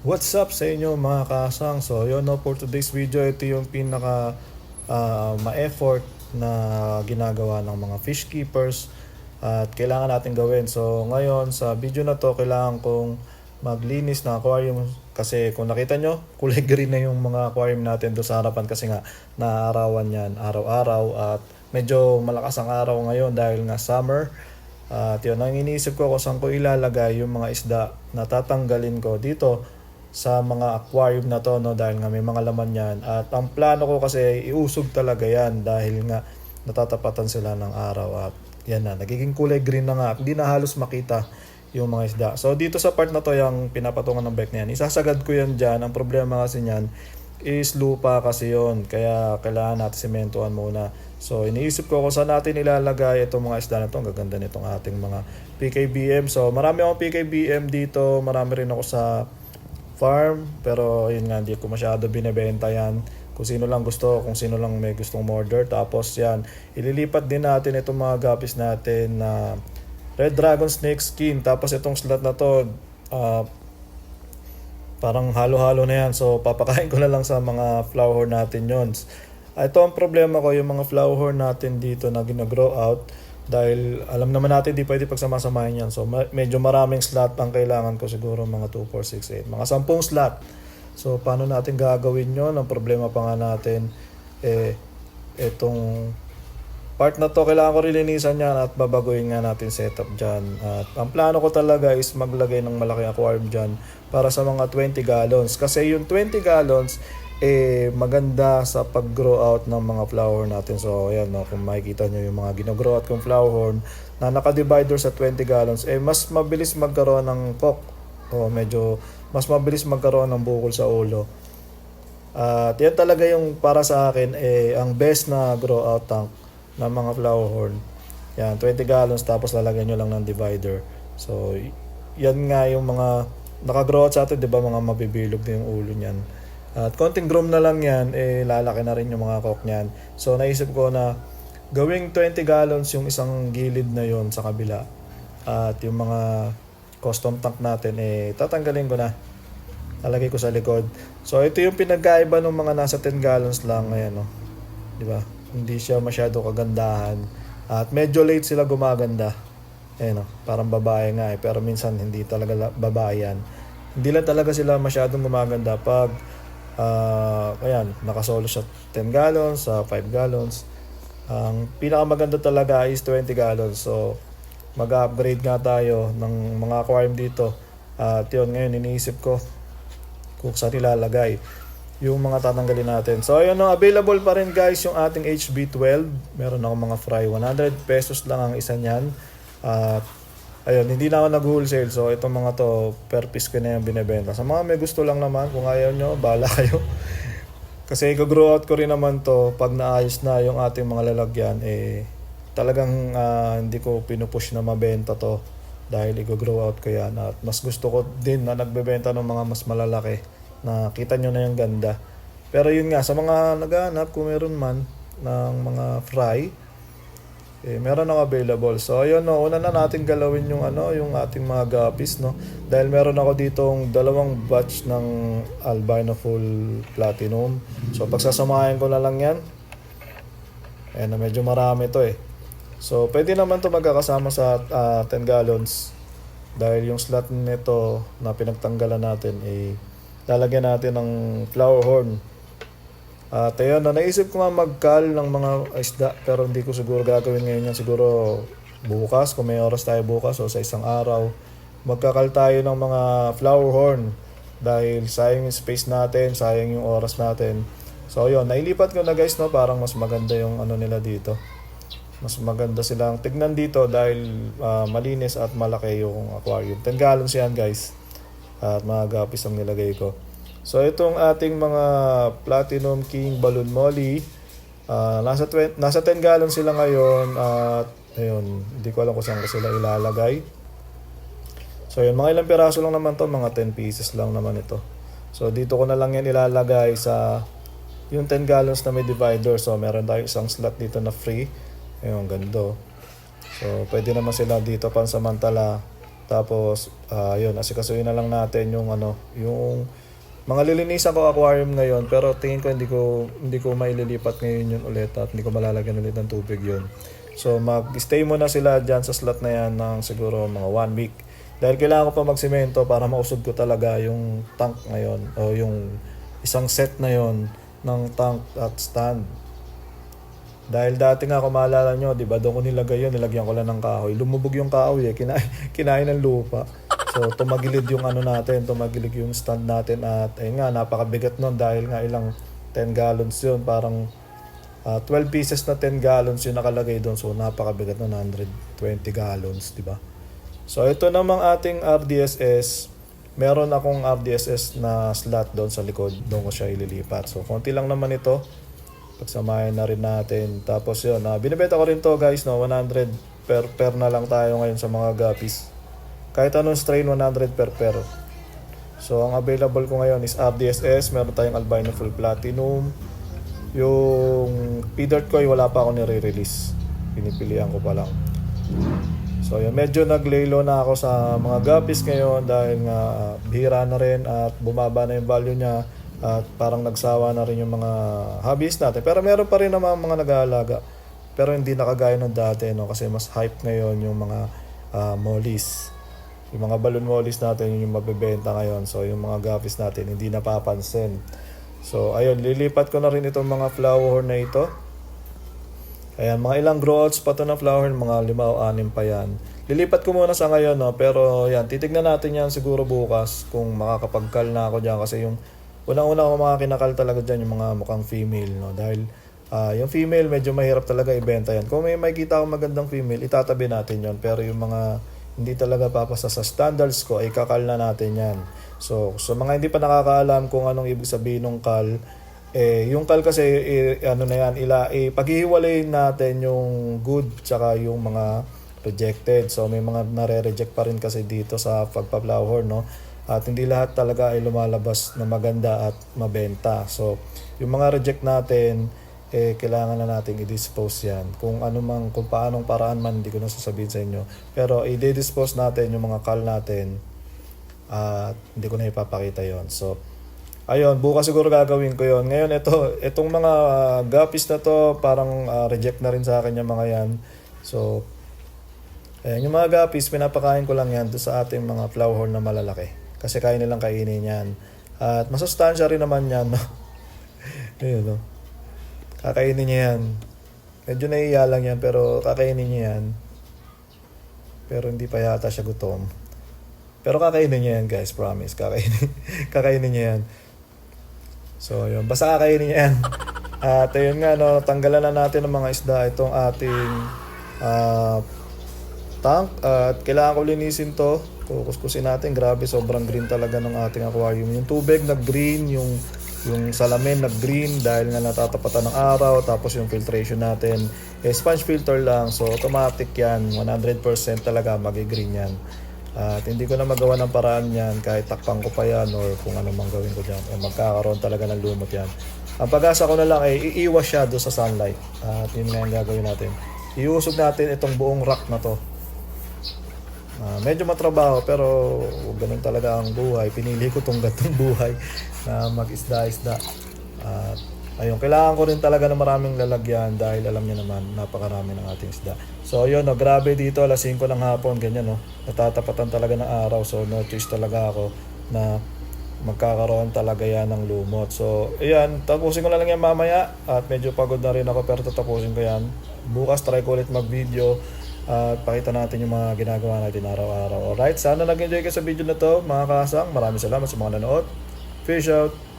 What's up sa inyo mga kasang? So yun no, for today's video, ito yung pinaka ma-effort na ginagawa ng mga fish keepers at kailangan natin gawin. So ngayon sa video na to, kailangan kong maglinis ng aquarium kasi kung nakita nyo, kulay green na yung mga aquarium natin doon sa harapan kasi nga naarawan yan araw-araw at medyo malakas ang araw ngayon dahil nga summer. At yun, ang iniisip ko kung saan ko ilalagay yung mga isda na tatanggalin ko dito sa mga aquarium na to, no, dahil nga may mga laman yan. At ang plano ko kasi iusog talaga yan dahil nga natatapatan sila ng araw at yan na, nagiging kulay green na nga. Hindi na halos makita yung mga isda. So dito sa part na to, yung pinapatungan ng bike na yan, isasagad ko yan dyan. Ang problema kasi yan is lupa kasi yon, kaya kailangan natin sementuhan muna. So iniisip ko kung saan natin ilalagay itong mga isda na to. Ang gaganda nitong ating mga PKBM. So marami akong PKBM dito, marami rin ako sa farm, pero yun nga, hindi ko masyado binebenta yan. Kung sino lang gusto, kung sino lang may gustong order. Tapos yan, ililipat din natin itong mga guppies natin na red dragon snake skin. Tapos itong slot na to, parang halo-halo na yan. So papakain ko na lang sa mga flower horn natin yon. Ito ang problema ko, yung mga flower horn natin dito na gina-grow out. Dahil alam naman natin di pwede pagsama-samahin yan. So medyo maraming slot ang kailangan ko, siguro mga 2, 4, 6, 8. Mga 10 slot. So paano natin gagawin yon? Ang problema pa nga natin, itong part na to, kailangan ko rilinisan yan at babaguhin nga natin setup dyan. At ang plano ko talaga is maglagay ng malaking aquarium dyan para sa mga 20 gallons. Kasi yung 20 gallons, maganda sa pag-grow out ng mga flower natin. So ayan, no, kung makikita nyo yung mga gino-grow out kong flower horn na naka-divider sa 20 gallons, mas mabilis magkaroon ng cock, o medyo mas mabilis magkaroon ng bukol sa ulo. At yan talaga yung para sa akin ang best na grow out tank ng mga flower horn. Yan, 20 gallons, tapos lalagyan nyo lang ng divider. So yan nga yung mga naka-grow out sa atin, di ba, mga mabibilog din yung ulo niyan. At konting groom na lang yan, lalaki na rin yung mga cock niyan. So naisip ko na gawing 20 gallons yung isang gilid na yon sa kabila. At yung mga custom tank natin, tatanggalin ko na. Lalagay ko sa likod. So ito yung pinagkaiba ng mga nasa 10 gallons lang. Ayan, no? Di ba? Hindi siya masyado kagandahan. At medyo late sila gumaganda. Ayan, no? Parang babae nga pero minsan hindi talaga babae yan. Hindi lang talaga sila masyadong gumaganda pag ayan, nakasolo sa 10 gallons, sa 5 gallons. Ang pinakamaganda talaga is 20 gallons. So mag-upgrade nga tayo ng mga aquarium dito. At yun, ngayon iniisip ko kung saan ilalagay yung mga tatanggalin natin. So ayun, no, available pa rin guys yung ating HB12. Meron ako mga fry, 100 pesos lang ang isa niyan. At ayun, hindi na ako nag-wholesale. So itong mga to, per piece ko na yung binebenta. Sa mga may gusto lang naman, kung ayaw nyo, bahala kayo. Kasi i-grow out ko rin naman to pag naayos na yung ating mga lalagyan. Talagang hindi ko pinupush na mabenta to dahil i-grow out ko yan. At mas gusto ko din na nagbebenta ng mga mas malalaki na kita nyo na yung ganda. Pero yun nga, sa mga naghahanap, kung meron man ng mga fry, meron ako available. So ayun, no, una na natin galawin yung yung ating mga guppies, no. Dahil meron ako ditong dalawang batch ng albino full platinum. So pagsasamahin ko na lang yan. Ayan, medyo marami to So pwede naman to magkakasama sa 10 gallons. Dahil yung slot nito na pinagtanggalan natin lalagyan natin ng flower horn. At ayun, naisip ko nga mag-call ng mga isda pero hindi ko siguro gagawin ngayon yan. Siguro bukas, kung may oras tayo bukas o sa isang araw, magkakal tayo ng mga flower horn dahil sayang yung space natin, sayang yung oras natin. So yun, nailipat ko na guys, no, parang mas maganda yung nila dito. Mas maganda silang tignan dito dahil malinis at malaki yung aquarium. 10 gallons yan guys. At mga guppies ang nilagay ko. So itong ating mga Platinum King Balloon Molly, nasa 10 gallons sila ngayon. At ayun, hindi ko alam kung saan ko sila ilalagay. So yun, mga ilang piraso lang naman to, mga 10 pieces lang naman ito. So dito ko na lang yan ilalagay sa yung 10 gallons na may divider. So meron tayong isang slot dito na free. Ayun, ganda. So pwede naman sila dito pansamantala Tapos, yun, asikasuhin na lang natin yung ano, yung mga lilinisan ko aquarium ngayon, pero tingin ko hindi ko maililipat ngayon yun ulit at hindi ko malalagyan ulit ng tubig yun. So mag-stay muna sila diyan sa slot na yan ng siguro mga 1 week. Dahil kailangan ko pa magsimento para mausog ko talaga yung tank ngayon o yung isang set na yon ng tank at stand. Dahil dati nga kung maalala nyo, di ba, doon ko nilagay yun, nilagyan ko lang ng kahoy. Lumubog yung kahoy kinain ng lupa. So tumagilid yung ano natin, tumagilid yung stand natin at ayun nga, napakabigat nun dahil nga ilang 10 gallons yun, parang 12 pieces na 10 gallons yung nakalagay doon. So napakabigat nun, 120 gallons, di ba? So ito namang ating RDSS, meron akong RDSS na slot doon sa likod, doon ko siya ililipat. So konti lang naman ito, pagsamahin na rin natin. Tapos yun, binibenta ko rin to guys, no, 100 per pair na lang tayo ngayon sa mga guppies. Kahit anong strain, 100 per pair. So ang available ko ngayon is RDSS, meron tayong albino full platinum. Yung P-Dirt ko, wala pa ako nire-release, pinipilian ko pa lang. So yun, medyo naglaylo na ako sa mga guppies ngayon dahil nga bihira na rin at bumaba na yung value niya at parang nagsawa na rin yung mga hobbies natin. Pero meron pa rin naman mga nag-aalaga, pero hindi nakagaya ng dati, no? Kasi mas hype ngayon yung mga mollies. Yung mga balloon mollies natin yung mabebenta ngayon. So yung mga guppies natin hindi napapansin. So ayun, lilipat ko na rin itong mga flower horn na ito. Ayan, mga ilang growouts pa to ng flower horn, mga 5 o 6 pa yan. Lilipat ko muna sa ngayon, no? Pero yan, titignan natin yan siguro bukas kung makakapagkal na ako dyan. Kasi yung unang-una ko mga kinakal talaga dyan yung mga mukhang female, no? Dahil yung female medyo mahirap talaga ibenta yan. Kung may makikita akong magandang female, itatabi natin yon. Pero yung mga hindi talaga papasa sa standards ko, ay kakal na natin yan. So mga hindi pa nakakaalam kung anong ibig sabihin ng kal, yung kal kasi ano na yan, paghihiwalayin natin yung good tsaka yung mga rejected. So may mga nare-reject pa rin kasi dito sa pagpa-flower, no? At hindi lahat talaga ay lumalabas na maganda at mabenta. So yung mga reject natin, kailangan na nating i-dispose yan. Kung paanong paraan man, hindi ko na sasabihin sa inyo. Pero i-dispose natin yung mga kal natin at hindi ko na ipapakita yon. So ayun, bukas siguro gagawin ko yon. Ngayon itong mga guppies na to, parang reject na rin sa akin yung mga yan. So ayan, yung mga guppies, pinapakain ko lang yan doon sa ating mga flower horn na malalaki. Kasi kaya nilang kainin yan. At masustansya rin naman yan, no? Ayun, no? Kakainin niya yan. Medyo naiiya lang yan, pero kakainin niya yan. Pero hindi pa yata siya gutom. Pero kakainin niya yan, guys, promise. Kakainin niya yan. So, yun. Basta kakainin niya yan. At ayun nga, no, tanggalan na natin ng mga isda itong ating tank. At kailangan ko linisin to. Kukuskusin natin. Grabe, sobrang green talaga ng ating aquarium. Yung tubig nag-green, yung salamin nag-green dahil nga natatapatan ng araw. Tapos yung filtration natin, sponge filter lang. So, automatic yan. 100% talaga magi-green yan. At hindi ko na magawa ng paraan yan kahit takpang ko pa yan or kung ano mang gawin ko dyan. Magkakaroon talaga ng lumot yan. Ang pag-asa ko na lang ay iiwas siya doon sa sunlight. At yun nga yung gagawin natin. Iusog natin itong buong rack na to. Medyo matrabaho pero ganun talaga ang buhay. Pinili ko itong gatong buhay na mag-isda-isda. At ayun, kailangan ko rin talaga ng maraming lalagyan dahil alam niyo naman, napakarami ng ating isda. So yun, no, grabe dito, alas 5 ng hapon, ganyan, no. Natatapatan talaga ng araw, so no choice talaga ako na magkakaroon talaga yan ng lumot. So ayan, tapusin ko na lang yan mamaya at medyo pagod na rin ako pero tatapusin ko yan. Bukas try ko ulit mag-video at pakita natin yung mga ginagawa natin araw-araw. Alright, sana nag-enjoy kayo sa video na to mga kasang. Maraming salamat sa mga nanood. Fish out!